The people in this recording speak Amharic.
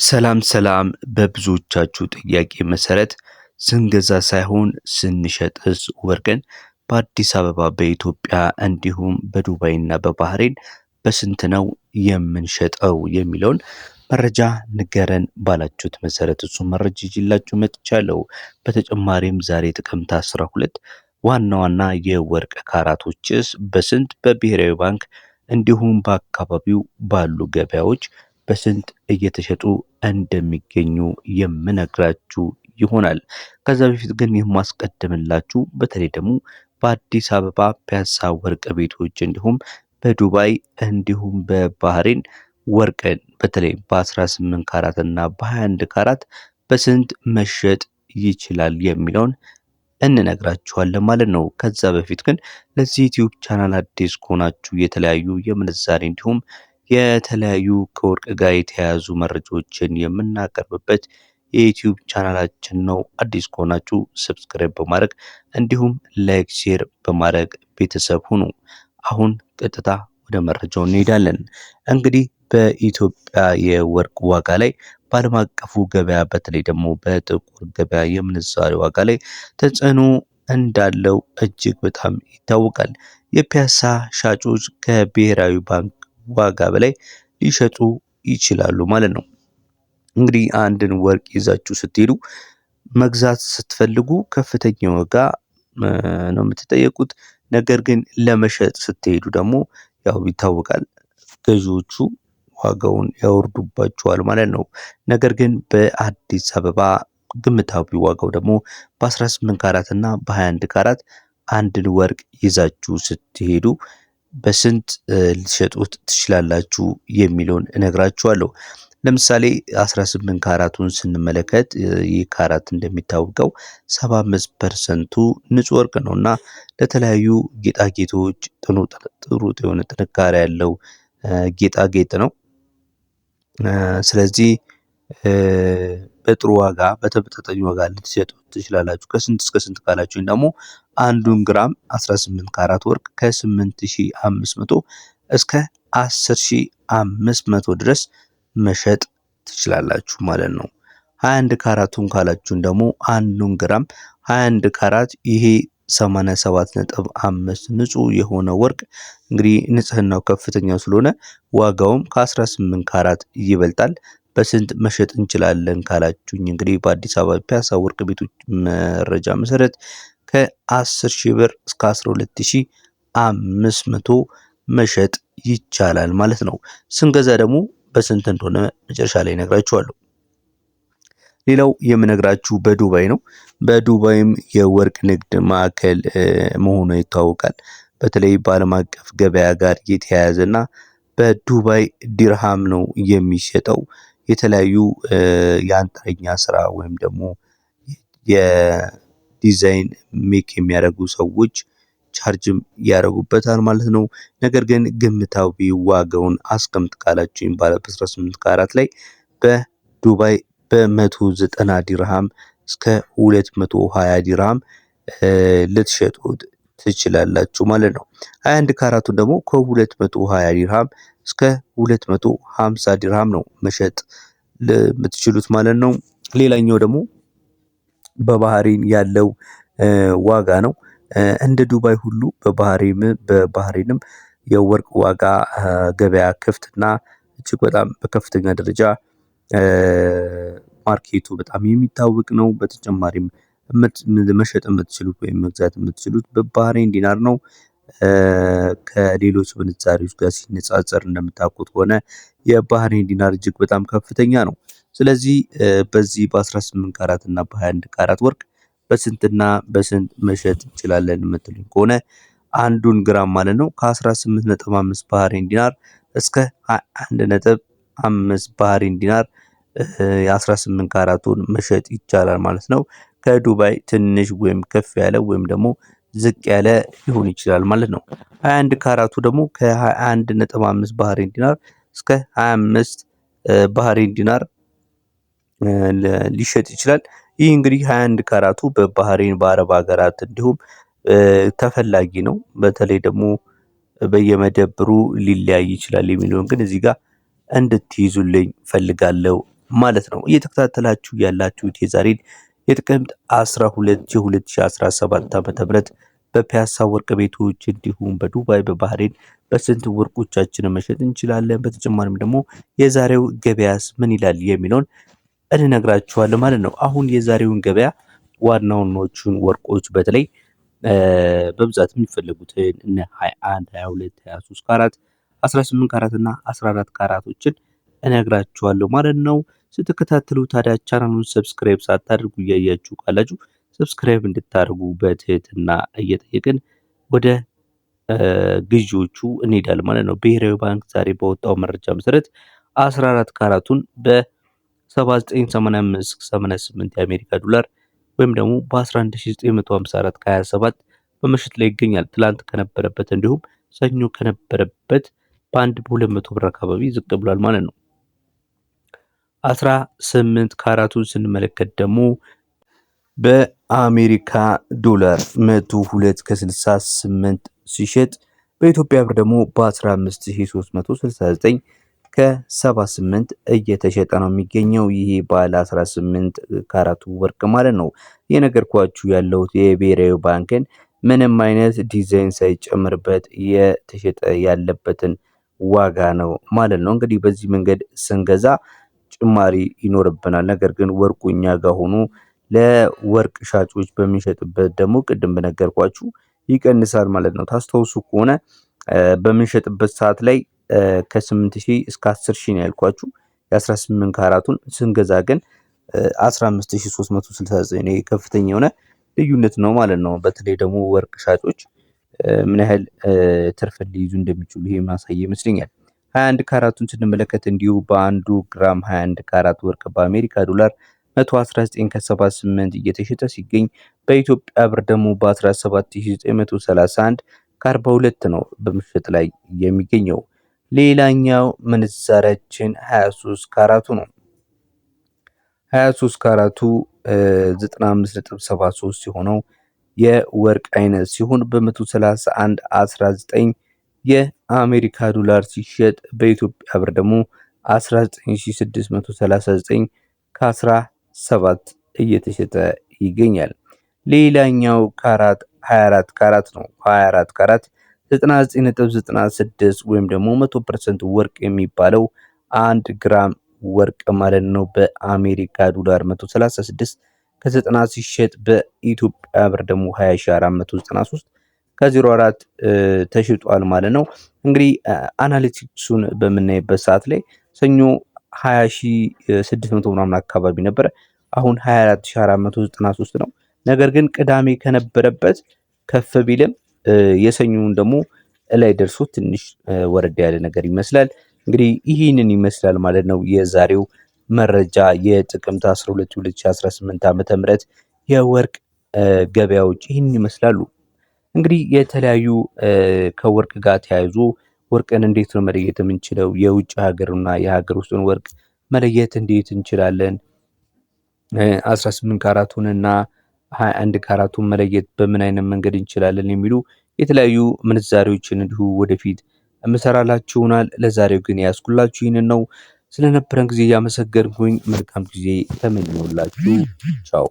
ሰላም ሰላም በብዙዎቻችሁ ጥያቄ መሰረት ስንገዛ ሳይሆን ስንሸጥስ ወርቅን በአዲስ አበባ በኢትዮጵያ እንዲሁም በዱባይና በባህሬን በስንት ነው የምንሸጠው የሚለውን መረጃ ንገረን ባላችሁት መሰረት እሱ መረጃ ይዤላችሁ መጥቻለሁ። በተጨማሪም ዛሬ ጥቅምት 12 ዋና ዋና የወርቅ ካራቶችስ በስንት በብሔራዊ ባንክ እንዲሁም በአካባቢው ባሉ ገበያዎች በስንት እየተሸጡ እንደሚገኙ የምነግራችሁ ይሆናል። ከዛ በፊት ግን የማስቀድምላችሁ በተለይ ደግሞ በአዲስ አበባ ፒያሳ ወርቅ ቤቶች እንዲሁም በዱባይ እንዲሁም በባህሬን ወርቅን በተለይ በ18 ካራት እና በ21 ካራት በስንት መሸጥ ይችላል የሚለውን እንነግራችኋለን ማለት ነው። ከዛ በፊት ግን ለዚህ ዩቲዩብ ቻናል አዲስ ከሆናችሁ የተለያዩ የምንዛሬ እንዲሁም የተለያዩ ከወርቅ ጋር የተያያዙ መረጃዎችን የምናቀርብበት የዩቲዩብ ቻናላችን ነው። አዲስ ከሆናችሁ ሰብስክራይብ በማድረግ እንዲሁም ላይክ ሼር በማድረግ ቤተሰብ ሁኑ። አሁን ቀጥታ ወደ መረጃው እንሄዳለን። እንግዲህ በኢትዮጵያ የወርቅ ዋጋ ላይ በዓለም አቀፉ ገበያ በተለይ ደግሞ በጥቁር ገበያ የምንዛሬ ዋጋ ላይ ተጽዕኖ እንዳለው እጅግ በጣም ይታወቃል። የፒያሳ ሻጮች ከብሔራዊ ባንክ ዋጋ በላይ ሊሸጡ ይችላሉ ማለት ነው። እንግዲህ አንድን ወርቅ ይዛችሁ ስትሄዱ መግዛት ስትፈልጉ ከፍተኛ ዋጋ ነው የምትጠየቁት። ነገር ግን ለመሸጥ ስትሄዱ ደግሞ ያው ይታወቃል ገዢዎቹ ዋጋውን ያወርዱባቸዋል ማለት ነው። ነገር ግን በአዲስ አበባ ግምታዊ ዋጋው ደግሞ በ18 ካራት እና በ21 ካራት አንድን ወርቅ ይዛችሁ ስትሄዱ በስንት ልትሸጡት ትችላላችሁ የሚለውን እነግራችኋለሁ። ለምሳሌ 18 ካራቱን ስንመለከት ይህ ካራት እንደሚታወቀው 75%ቱ ንጹህ ወርቅ ነውና ለተለያዩ ጌጣጌጦች ጥሩ የሆነ ጥንካሬ ያለው ጌጣጌጥ ነው። ስለዚህ በጥሩ ዋጋ በተመጣጣኝ ዋጋ ልትሸጡት ትችላላችሁ። ከስንት እስከ ስንት ካላችሁኝ ደግሞ አንዱን ግራም 18 ካራት ወርቅ ከ8500 እስከ 10500 ድረስ መሸጥ ትችላላችሁ ማለት ነው። 21 ካራቱን ካላችሁን ደግሞ አንዱን ግራም 21 ካራት ይሄ 87.5 ንጹህ የሆነ ወርቅ እንግዲህ ንጽህናው ከፍተኛ ስለሆነ ዋጋውም ከ18 ካራት ይበልጣል። በስንት መሸጥ እንችላለን ካላችሁኝ እንግዲህ በአዲስ አበባ ፒያሳ ወርቅ ቤቶች መረጃ መሰረት ከ10,000 ብር እስከ 12,500 መሸጥ ይቻላል ማለት ነው። ስንገዛ ደግሞ በስንት እንደሆነ መጨረሻ ላይ እነግራችኋለሁ። ሌላው የምነግራችሁ በዱባይ ነው። በዱባይም የወርቅ ንግድ ማዕከል መሆኑ ይታወቃል። በተለይ በዓለም አቀፍ ገበያ ጋር የተያያዘና በዱባይ ዲርሃም ነው የሚሸጠው። የተለያዩ የአንጥረኛ ስራ ወይም ደግሞ የዲዛይን ሜክ የሚያደርጉ ሰዎች ቻርጅም ያደርጉበታል ማለት ነው። ነገር ግን ግምታዊ ዋጋውን አስቀምጥ ካላችሁኝ ባለ 18 ካራት ላይ በዱባይ በ190 ዲርሃም እስከ 220 ዲርሃም ልትሸጡት ትችላላችሁ ማለት ነው። 21 ካራቱን ደግሞ ከ220 ዲርሃም እስከ 250 ዲርሃም ነው መሸጥ ለምትችሉት ማለት ነው። ሌላኛው ደግሞ በባህሬን ያለው ዋጋ ነው። እንደ ዱባይ ሁሉ በባህሬንም የወርቅ ዋጋ ገበያ ክፍትና እጅግ በጣም በከፍተኛ ደረጃ ማርኬቱ በጣም የሚታወቅ ነው። በተጨማሪም መሸጥ የምትችሉት ወይም መግዛት የምትችሉት በባህሬን ዲናር ነው። ከሌሎች ምንዛሬዎች ጋር ሲነጻጸር እንደምታውቁት ከሆነ የባህሬን ዲናር እጅግ በጣም ከፍተኛ ነው። ስለዚህ በዚህ በ18 ካራት እና በ21 ካራት ወርቅ በስንትና በስንት መሸጥ እንችላለን የምትሉኝ ከሆነ አንዱን ግራም ማለት ነው ከ18.5 ባህሬን ዲናር እስከ 21.5 ባህሬን ዲናር የ18 ካራቱን መሸጥ ይቻላል ማለት ነው። ከዱባይ ትንሽ ወይም ከፍ ያለ ወይም ደግሞ ዝቅ ያለ ሊሆን ይችላል ማለት ነው። 21 ካራቱ ደግሞ ከ21.5 ባህሬን ዲናር እስከ 25 ባህሬን ዲናር ሊሸጥ ይችላል። ይህ እንግዲህ 21 ካራቱ በባህሬን በአረብ ሀገራት እንዲሁም ተፈላጊ ነው። በተለይ ደግሞ በየመደብሩ ሊለያይ ይችላል የሚለውን ግን እዚህ ጋር እንድትይዙልኝ ፈልጋለሁ ማለት ነው። እየተከታተላችሁ ያላችሁት የዛሬን የጥቅምት 12 2017 ዓ.ም በፒያሳ ወርቅ ቤቶች እንዲሁም በዱባይ በባህሬን በስንት ወርቆቻችንን መሸጥ እንችላለን፣ በተጨማሪም ደግሞ የዛሬው ገበያስ ምን ይላል የሚለውን እንነግራችኋለን ማለት ነው። አሁን የዛሬውን ገበያ ዋናዎቹን ወርቆች በተለይ በብዛት የሚፈልጉትን እነ 21፣ 22፣ 23 ካራት፣ 18 ካራት እና 14 ካራቶችን እነግራችኋለሁ ማለት ነው። ስትከታተሉ ታዲያ ቻናሉን ሰብስክራይብ ሳታደርጉ እያያችሁ ካላችሁ ሰብስክራይብ እንድታደርጉ በትህትና እየጠየቅን ወደ ግዢዎቹ እንሄዳለን ማለት ነው። ብሔራዊ ባንክ ዛሬ በወጣው መረጃ መሰረት 14 ካራቱን በ7985.88 የአሜሪካ ዶላር ወይም ደግሞ በ11954 ከ27 በመሸጥ ላይ ይገኛል። ትላንት ከነበረበት እንዲሁም ሰኞ ከነበረበት በአንድ በ200 ብር አካባቢ ዝቅ ብሏል ማለት ነው። 18 ካራቱን ስንመለከት ደግሞ በአሜሪካ ዶላር 102 ከ68 ሲሸጥ በኢትዮጵያ ብር ደግሞ በ15369 ከ78 እየተሸጠ ነው የሚገኘው። ይሄ ባለ 18 ካራቱ ወርቅ ማለት ነው። የነገርኳችሁ ያለው የብሔራዊ ባንክን ምንም አይነት ዲዛይን ሳይጨምርበት የተሸጠ ያለበትን ዋጋ ነው ማለት ነው። እንግዲህ በዚህ መንገድ ስንገዛ ጭማሪ ይኖርብናል። ነገር ግን ወርቁ እኛ ጋር ሆኖ ለወርቅ ሻጮች በሚሸጥበት ደግሞ ቅድም በነገርኳችሁ ይቀንሳል ማለት ነው። ታስታውሱ ከሆነ በምንሸጥበት ሰዓት ላይ ከ8000 እስከ 10000 ነው ያልኳችሁ። የ18 ካራቱን ስንገዛ ግን 15369 ነው። ከፍተኛ የሆነ ልዩነት ነው ማለት ነው። በተለይ ደግሞ ወርቅ ሻጮች ምን ያህል ትርፍ ሊይዙ እንደሚችሉ ይሄ ማሳያ ይመስለኛል። 21 ካራቱን ስንመለከት እንዲሁ በአንዱ ግራም 21 ካራት ወርቅ በአሜሪካ ዶላር 119 ከ78 እየተሸጠ ሲገኝ በኢትዮጵያ ብር ደግሞ በ17931 ከ42 ነው በምሽጥ ላይ የሚገኘው። ሌላኛው ምንዛሬያችን 23 ካራቱ ነው። 23 ካራቱ 95.73 ሲሆነው የወርቅ አይነት ሲሆን በ131.19 የአሜሪካ ዶላር ሲሸጥ በኢትዮጵያ ብር ደግሞ 19639 ከ17 እየተሸጠ ይገኛል። ሌላኛው ካራት 24 ካራት ነው። 24 ካራት 99.96 ወይም ደግሞ 100% ወርቅ የሚባለው 1 ግራም ወርቅ ማለት ነው። በአሜሪካ ዶላር 136 ከ90 ሲሸጥ በኢትዮጵያ ብር ደግሞ 20493 ከ04 ተሽጧል ማለት ነው። እንግዲህ አናሊቲክሱን በምናይበት ሰዓት ላይ ሰኞ 20600 ምናምን አካባቢ ነበር። አሁን 24493 ነው። ነገር ግን ቅዳሜ ከነበረበት ከፍ ቢልም የሰኞውን ደግሞ ላይ ደርሶ ትንሽ ወረድ ያለ ነገር ይመስላል። እንግዲህ ይህንን ይመስላል ማለት ነው የዛሬው መረጃ የጥቅምት 12 2018 ዓ.ም የወርቅ ገበያዎች ይህን ይመስላሉ። እንግዲህ የተለያዩ ከወርቅ ጋር ተያይዞ ወርቅን እንዴት ነው መለየት የምንችለው? የውጭ ሀገርና የሀገር ውስጥን ወርቅ መለየት እንዴት እንችላለን? 18 ካራቱንና 21 ካራቱን መለየት በምን አይነት መንገድ እንችላለን? የሚሉ የተለያዩ ምንዛሬዎችን እንዲሁ ወደፊት እምሰራላችሁናል። ለዛሬው ግን ያስኩላችሁ ይህንን ነው። ስለነበረን ጊዜ ያመሰገንኩኝ። መልካም ጊዜ ተመኘሁላችሁ። ቻው